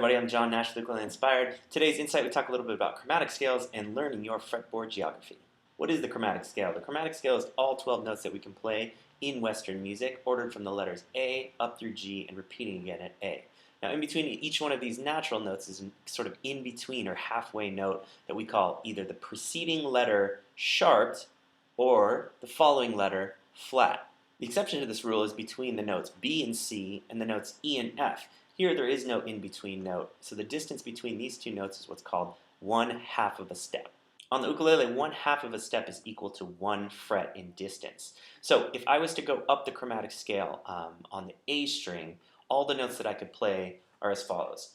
everybody, I'm John Nash with Ukulele Inspired. Today's Insight, we talk a little bit about chromatic scales and learning your fretboard geography. What is the chromatic scale? The chromatic scale is all 12 notes that we can play in Western music, ordered from the letters A up through G and repeating again at A. Now in between each one of these natural notes is sort of in between or halfway note that we call either the preceding letter sharped or the following letter flat. The exception to this rule is between the notes B and C and the notes E and F. Here there is no in-between note, so the distance between these two notes is what's called 1/2 of a step. On the ukulele, 1/2 of a step is equal to 1 fret in distance. So if I was to go up the chromatic scale on the A string, all the notes that I could play are as follows.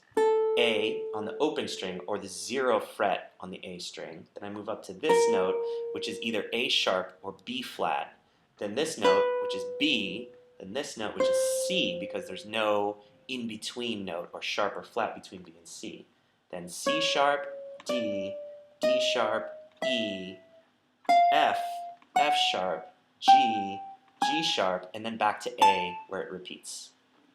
A on the open string, or the 0 fret on the A string. Then I move up to this note, which is either A sharp or B flat. Then this note, which is B. Then this note, which is C, because there's no in-between note or sharp or flat between B and C. Then C sharp, D, D sharp, E, F, F sharp, G, G sharp, and then back to A where it repeats.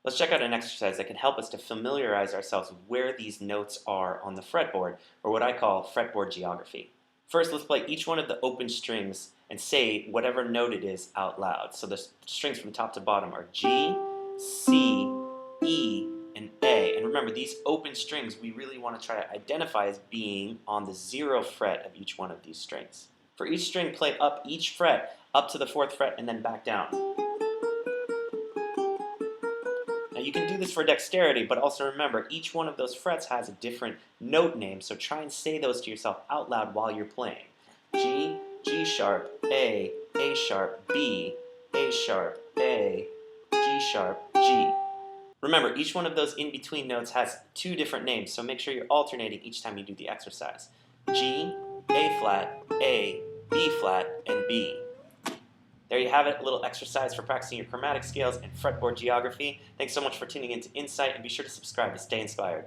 Let's check out an exercise that can help us to familiarize ourselves with where these notes are on the fretboard, or what I call fretboard geography. First, let's play each one of the open strings and say whatever note it is out loud. So the strings from top to bottom are G, C, E, and A. And remember, these open strings we really want to try to identify as being on the 0 fret of each one of these strings. For each string, play up each fret up to the 4th fret and then back down. Now you can do this for dexterity, but also remember each one of those frets has a different note name, so try and say those to yourself out loud while you're playing. G, G sharp, A sharp, B, A sharp, A, G sharp, G. Remember, each one of those in-between notes has 2 different names, so make sure you're alternating each time you do the exercise. G, A flat, A, B flat, and B. There you have it, a little exercise for practicing your chromatic scales and fretboard geography. Thanks so much for tuning in to Insight, and be sure to subscribe to stay inspired.